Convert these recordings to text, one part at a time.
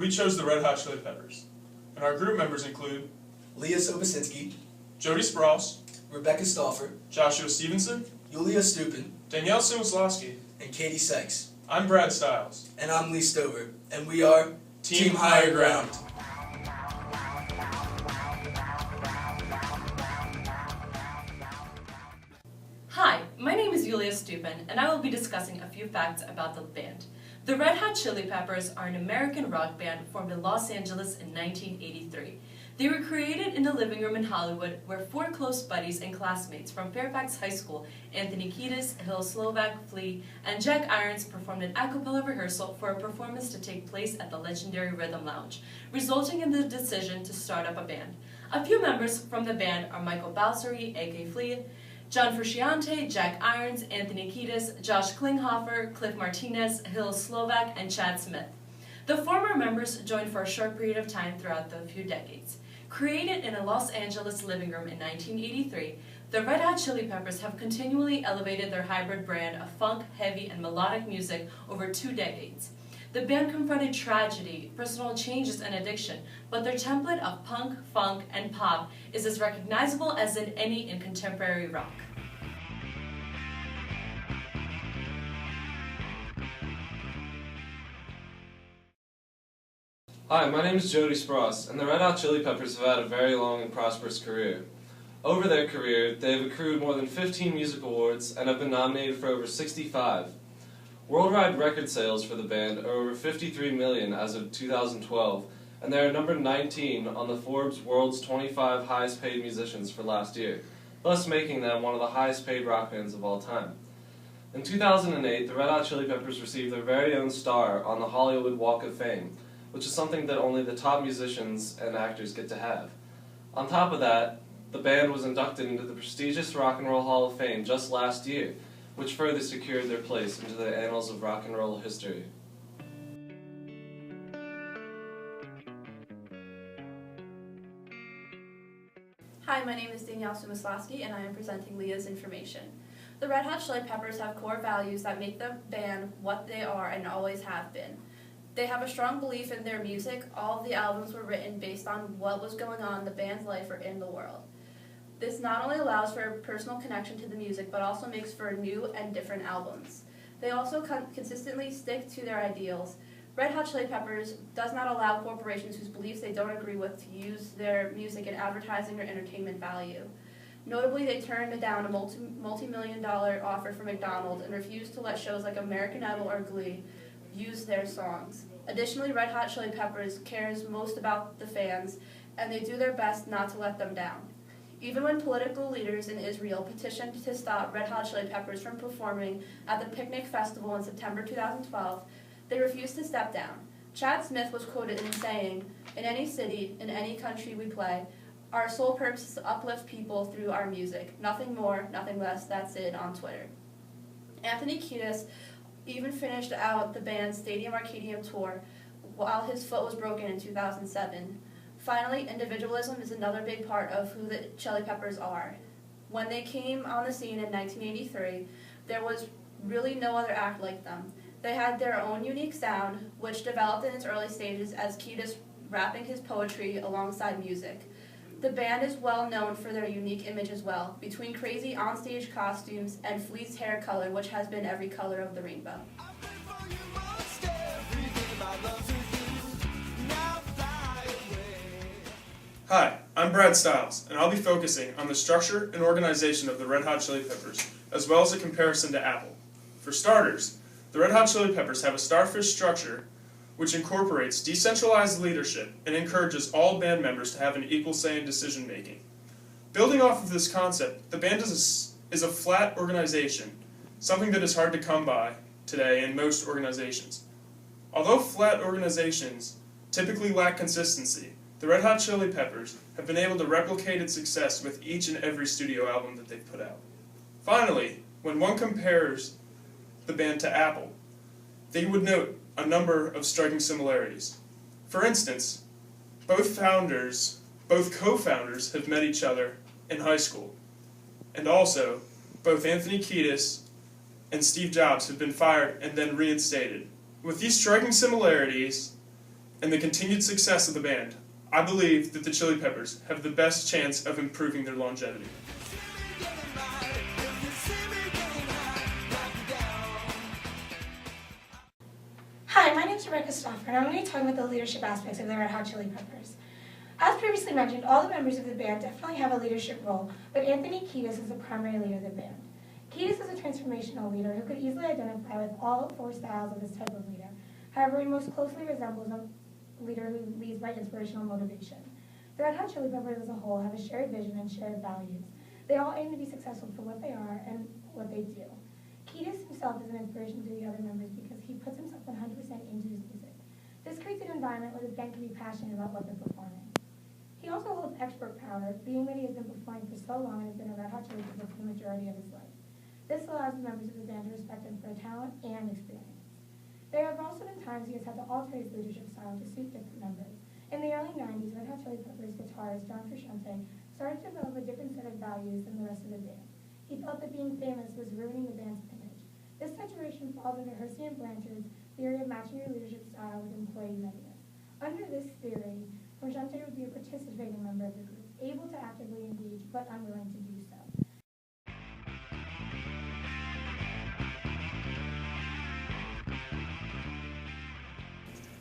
We chose the Red Hot Chili Peppers, and our group members include Leah Sobosinski, Jody Sprouse, Rebecca Stauffer, Joshua Stevenson, Yulia Stupin, Danielle Sumislawski, and Katie Sykes. I'm Brad Stiles. and I'm Lee Stover, and we are Team Higher Ground. Hi, my name is Yulia Stupin, and I will be discussing a few facts about the band. The Red Hot Chili Peppers are an American rock band formed in Los Angeles in 1983. They were created in a living room in Hollywood where four close buddies and classmates from Fairfax High School, Anthony Kiedis, Hill Slovak, Flea, and Jack Irons performed an a cappella rehearsal for a performance to take place at the legendary Rhythm Lounge, resulting in the decision to start up a band. A few members from the band are Michael Balsari, aka Flea, John Frusciante, Jack Irons, Anthony Kiedis, Josh Klinghoffer, Cliff Martinez, Hill Slovak, and Chad Smith. The former members joined for a short period of time throughout the few decades. Created in a Los Angeles living room in 1983, the Red Hot Chili Peppers have continually elevated their hybrid brand of funk, heavy, and melodic music over 2 decades. The band confronted tragedy, personal changes, and addiction, but their template of punk, funk, and pop is as recognizable as in any in contemporary rock. Hi, my name is Jody Sprouse, and the Red Hot Chili Peppers have had a very long and prosperous career. Over their career, they have accrued more than 15 music awards and have been nominated for over 65. Worldwide record sales for the band are over 53 million as of 2012, and they are number 19 on the Forbes World's 25 Highest Paid Musicians for last year, thus making them one of the highest paid rock bands of all time. In 2008, the Red Hot Chili Peppers received their very own star on the Hollywood Walk of Fame, which is something that only the top musicians and actors get to have. On top of that, the band was inducted into the prestigious Rock and Roll Hall of Fame just last year, which further secured their place into the annals of rock and roll history. Hi, my name is Danielle Sumislawski, and I am presenting Leah's information. The Red Hot Chili Peppers have core values that make the band what they are and always have been. They have a strong belief in their music. All of the albums were written based on what was going on in the band's life or in the world. This not only allows for a personal connection to the music, but also makes for new and different albums. They also consistently stick to their ideals. Red Hot Chili Peppers does not allow corporations whose beliefs they don't agree with to use their music in advertising or entertainment value. Notably, they turned down a multi-million-dollar offer from McDonald's and refused to let shows like American Idol or Glee use their songs. Additionally, Red Hot Chili Peppers cares most about the fans, and they do their best not to let them down. Even when political leaders in Israel petitioned to stop Red Hot Chili Peppers from performing at the Picnic Festival in September 2012, they refused to step down. Chad Smith was quoted in saying, "In any city, in any country we play, our sole purpose is to uplift people through our music. Nothing more, nothing less." That's it on Twitter. Anthony Kiedis even finished out the band's Stadium Arcadium tour while his foot was broken in 2007. Finally, individualism is another big part of who the Chili Peppers are. When they came on the scene in 1983, there was really no other act like them. They had their own unique sound, which developed in its early stages as Kiedis rapping his poetry alongside music. The band is well known for their unique image as well, between crazy onstage costumes and Flea's hair color, which has been every color of the rainbow. Hi, I'm Brad Stiles, and I'll be focusing on the structure and organization of the Red Hot Chili Peppers, as well as a comparison to Apple. For starters, the Red Hot Chili Peppers have a starfish structure which incorporates decentralized leadership and encourages all band members to have an equal say in decision-making. Building off of this concept, the band is a flat organization, something that is hard to come by today in most organizations. Although flat organizations typically lack consistency, the Red Hot Chili Peppers have been able to replicate its success with each and every studio album that they've put out. Finally, when one compares the band to Apple, they would note a number of striking similarities. For instance, both co-founders have met each other in high school. And also, both Anthony Kiedis and Steve Jobs have been fired and then reinstated. With these striking similarities and the continued success of the band, I believe that the Chili Peppers have the best chance of improving their longevity. Hi, my name is Rebecca Stoffer, and I'm going to be talking about the leadership aspects of the Red Hot Chili Peppers. As previously mentioned, all the members of the band definitely have a leadership role, but Anthony Kiedis is the primary leader of the band. Kiedis is a transformational leader who could easily identify with all four styles of this type of leader. However, he most closely resembles a leader who leads by inspirational motivation. The Red Hot Chili Peppers as a whole have a shared vision and shared values. They all aim to be successful for what they are and what they do. Kiedis himself is an inspiration to the other members because he puts himself 100% into his music. This creates an environment where the band can be passionate about what they're performing. He also holds expert power, being that he has been performing for so long and has been a Red Hot Chili Pepper for the majority of his life. This allows the members of the band to respect him for talent and experience. There have also been times he has had to alter his leadership style to suit different members. In the early 90s, Red Hot Chili Peppers guitarist John Frusciante started to develop a different set of values than the rest of the band. He felt that being famous was ruining the band's image. This situation falls under Hersey and Blanchard's theory of matching your leadership style with employee readiness. Under this theory, Frusciante would be a participating member of the group, able to actively engage but unwilling to do so.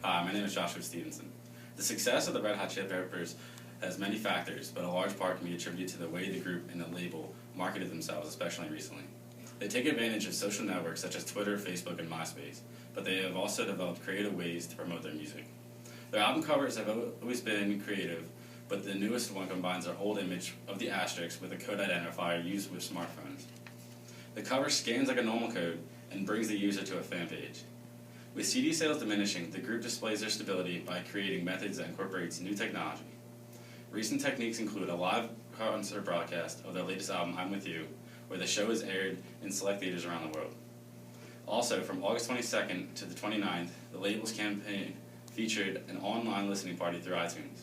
Hi, my name is Joshua Stevenson. The success of the Red Hot Chili Peppers has many factors, but a large part can be attributed to the way the group and the label marketed themselves, especially recently. They take advantage of social networks such as Twitter, Facebook, and MySpace, but they have also developed creative ways to promote their music. Their album covers have always been creative, but the newest one combines their old image of the asterisk with a code identifier used with smartphones. The cover scans like a normal code and brings the user to a fan page. With CD sales diminishing, the group displays their stability by creating methods that incorporates new technology. Recent techniques include a live concert broadcast of their latest album, I'm With You, where the show is aired in select theaters around the world. Also, from August 22nd to the 29th, the label's campaign featured an online listening party through iTunes.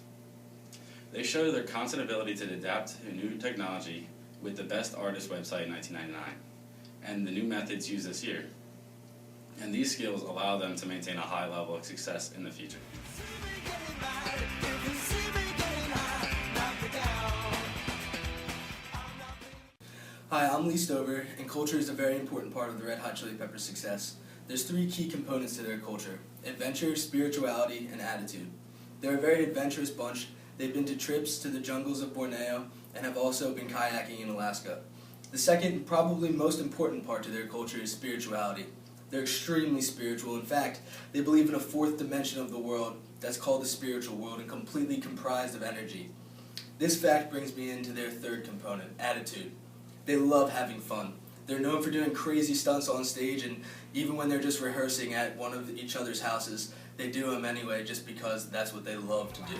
They show their constant ability to adapt to new technology with the Best Artist website in 1999, and the new methods used this year. And these skills allow them to maintain a high level of success in the future. Hi, I'm Lee Stover, and culture is a very important part of the Red Hot Chili Peppers' success. There's three key components to their culture: adventure, spirituality, and attitude. They're a very adventurous bunch. They've been to trips to the jungles of Borneo and have also been kayaking in Alaska. The second and probably most important part to their culture is spirituality. They're extremely spiritual. In fact, they believe in a fourth dimension of the world that's called the spiritual world and completely comprised of energy. This fact brings me into their third component, attitude. They love having fun. They're known for doing crazy stunts on stage, and even when they're just rehearsing at one of each other's houses, they do them anyway just because that's what they love to do.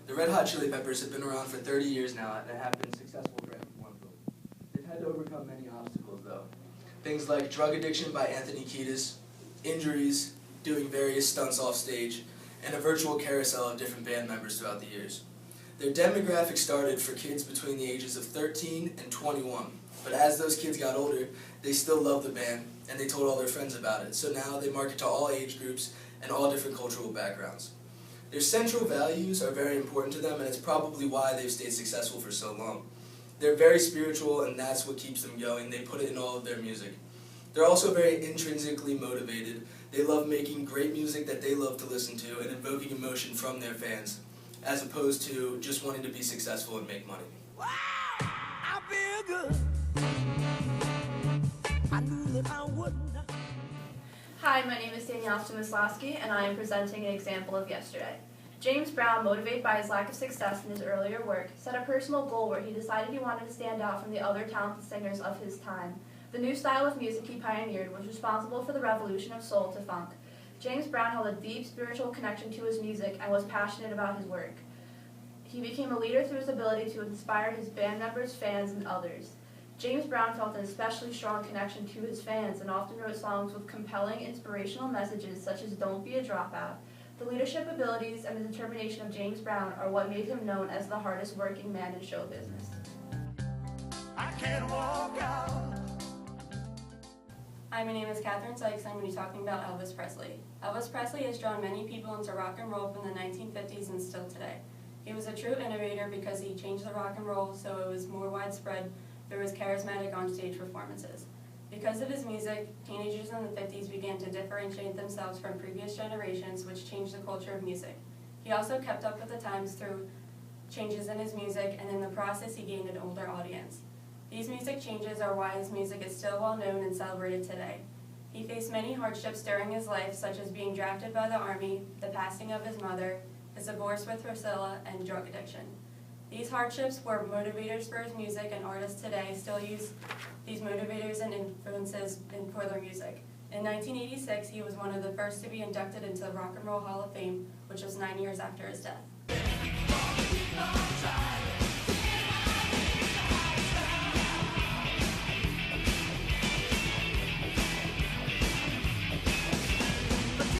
The Red Hot Chili Peppers have been around for 30 years now and have been successful for every one of them. They've had to overcome many obstacles, though. Things like drug addiction by Anthony Kiedis, injuries, doing various stunts off stage, and a virtual carousel of different band members throughout the years. Their demographic started for kids between the ages of 13 and 21, but as those kids got older, they still loved the band, and they told all their friends about it, so now they market to all age groups and all different cultural backgrounds. Their central values are very important to them, and it's probably why they've stayed successful for so long. They're very spiritual, and that's what keeps them going. They put it in all of their music. They're also very intrinsically motivated. They love making great music that they love to listen to and invoking emotion from their fans, as opposed to just wanting to be successful and make money. Wow, I feel good. I knew that I wouldn't. Hi, my name is Danielle Sumislawski, and I am presenting an example of yesterday. James Brown, motivated by his lack of success in his earlier work, set a personal goal where he decided he wanted to stand out from the other talented singers of his time. The new style of music he pioneered was responsible for the revolution of soul to funk. James Brown held a deep spiritual connection to his music and was passionate about his work. He became a leader through his ability to inspire his band members, fans, and others. James Brown felt an especially strong connection to his fans and often wrote songs with compelling inspirational messages such as Don't Be a Dropout. The leadership abilities and the determination of James Brown are what made him known as the hardest working man in show business. I can't walk out Hi, my name is Catherine Sykes, and I'm going to be talking about Elvis Presley. Elvis Presley has drawn many people into rock and roll from the 1950s and still today. He was a true innovator because he changed the rock and roll so it was more widespread through his charismatic onstage performances. Because of his music, teenagers in the 50s began to differentiate themselves from previous generations, which changed the culture of music. He also kept up with the times through changes in his music, and in the process he gained an older audience. These music changes are why his music is still well known and celebrated today. He faced many hardships during his life, such as being drafted by the Army, the passing of his mother, his divorce with Priscilla, and drug addiction. These hardships were motivators for his music, and artists today still use these motivators and influences for their music. In 1986, he was one of the first to be inducted into the Rock and Roll Hall of Fame, which was 9 years after his death.